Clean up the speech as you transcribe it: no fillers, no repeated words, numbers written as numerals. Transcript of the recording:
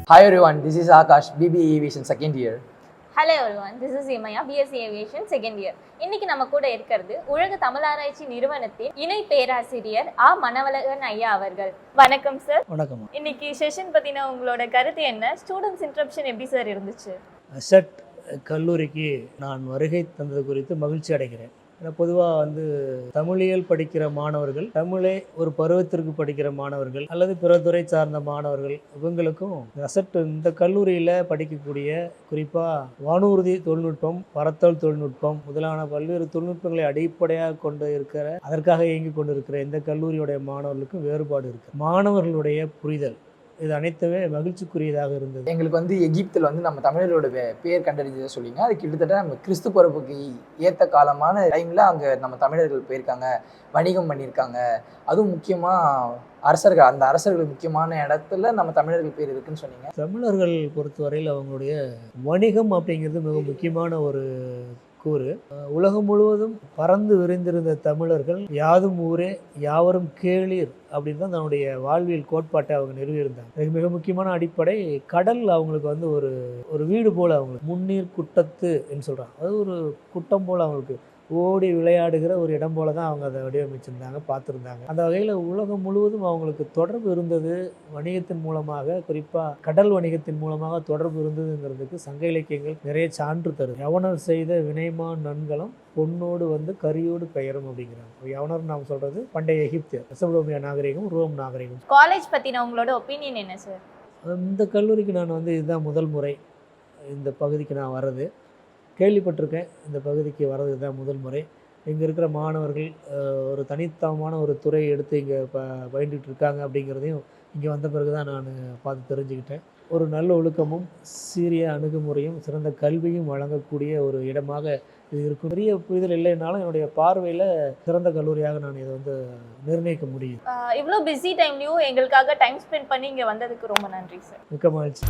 Hi everyone, this is Akash, BBA Aviation second year. Hello everyone, this is Imaya, BSc aviation second year. இன்னைக்கு நம்ம கூட இருக்கிறது உலக தமிழாராய்ச்சி நிறுவனத்தின் இணை பேராசிரியர் மனவழகன் ஐயா அவர்கள். வணக்கம் சார். வணக்கம். இன்னைக்கு செஷன் பத்தின உங்களோட கருத்து என்ன? ஸ்டூடெண்ட்ஸ் இன்டரப்ஷன் எப்படி சார் இருந்துச்சு? அசட் கல்லூரிக்கு நான் வருகை தந்தது குறித்து மகிழ்ச்சி அடைகிறேன். ஏன்னா பொதுவாக தமிழியல் படிக்கிற மாணவர்கள், தமிழே ஒரு பருவத்திற்கு படிக்கிற மாணவர்கள் அல்லது பிற துறை சார்ந்த மாணவர்கள், இவங்களுக்கும் அசட் இந்த கல்லூரியில் படிக்கக்கூடிய குறிப்பாக வானூர்தி தொழில்நுட்பம், பறத்தல் தொழில்நுட்பம் முதலான பல்வேறு தொழில்நுட்பங்களை அடிப்படையாக கொண்டு இருக்கிற, அதற்காக இயங்கி கொண்டு இருக்கிற இந்த கல்லூரியுடைய மாணவர்களுக்கும் வேறுபாடு இருக்குது. மாணவர்களுடைய புரிதல் இது அனைத்துமே மகிழ்ச்சிக்குரியதாக இருந்தது. எங்களுக்கு எகிப்தில் நம்ம தமிழர்களோட பேர் கண்டறிஞ்சதை சொல்லிங்க. அது கிட்டத்தட்ட நம்ம கிறிஸ்து பிறப்புக்கு ஏற்ற காலமான டைமில் அங்கே நம்ம தமிழர்கள் போயிருக்காங்க, வணிகம் பண்ணியிருக்காங்க. அதுவும் முக்கியமாக அரசர்கள், அந்த அரசர்கள் முக்கியமான இடத்துல நம்ம தமிழர்கள் பேர் இருக்குன்னு சொன்னீங்க. தமிழர்கள் பொறுத்தவரையில் அவங்களுடைய வணிகம் அப்படிங்கிறது மிக முக்கியமான ஒரு கூறு. உலகம் முழுவதும் பறந்து விரிந்திருந்த தமிழர்கள் யாதும் ஊரே யாவரும் கேளீர் அப்படின்னு தான் தன்னுடைய வாழ்வியல் கோட்பாட்டை அவங்க நிறுவியிருந்தாங்க. அதுக்கு மிக முக்கியமான அடிப்படை கடல் அவங்களுக்கு ஒரு வீடு போல், அவங்களுக்கு முன்னீர் குட்டத்து என்று சொல்கிறாங்க. அது ஒரு குட்டம் போல் அவங்களுக்கு ஓடி விளையாடுகிற ஒரு இடம் போல தான் அவங்க அதை வடிவமைச்சிருந்தாங்க, பார்த்துருந்தாங்க. அந்த வகையில் உலகம் முழுவதும் அவங்களுக்கு தொடர்பு இருந்தது. வணிகத்தின் மூலமாக, குறிப்பாக கடல் வணிகத்தின் மூலமாக தொடர்பு இருந்ததுங்கிறதுக்கு சங்க இலக்கியங்கள் நிறைய சான்று தருது. யவனர் செய்த வினைமா நன்கலம் பொன்னோடு கரியோடு பெயரும் அப்படிங்கிறாங்க. யவனர் நாம் சொல்கிறது பண்டைய எகிப்து, மெசபடோமியா நாகரிகம், ரோம் நாகரிகம். காலேஜ் பற்றின உங்களோட ஒப்பீனியன் என்ன சார்? இந்த கல்லூரிக்கு நான் இதுதான் முதல் முறை இந்த பகுதிக்கு நான் வர்றது. கேள்விப்பட்டிருக்கேன், இந்த பகுதிக்கு வர்றது தான் முதல் முறை. இங்கே இருக்கிற மாணவர்கள் ஒரு தனித்தமான ஒரு துறையை எடுத்து இங்கே பயின்றுட்டு இருக்காங்க அப்படிங்கிறதையும் இங்கே வந்த பிறகு தான் நான் பார்த்து தெரிஞ்சுக்கிட்டேன். ஒரு நல்ல ஒழுக்கமும் சீரிய அணுகுமுறையும் சிறந்த கல்வியும் வழங்கக்கூடிய ஒரு இடமாக இது இருக்கும். பெரிய புரிதல் இல்லைன்னாலும் என்னுடைய பார்வையில் சிறந்த கல்லூரியாக நான் இதை நிர்ணயிக்க முடியும். இவ்வளோ பிஸி டைம்லையும் எங்களுக்காக டைம் ஸ்பெண்ட் பண்ணி இங்கே வந்ததுக்கு ரொம்ப நன்றி சார். மிக்க மகிழ்ச்சி.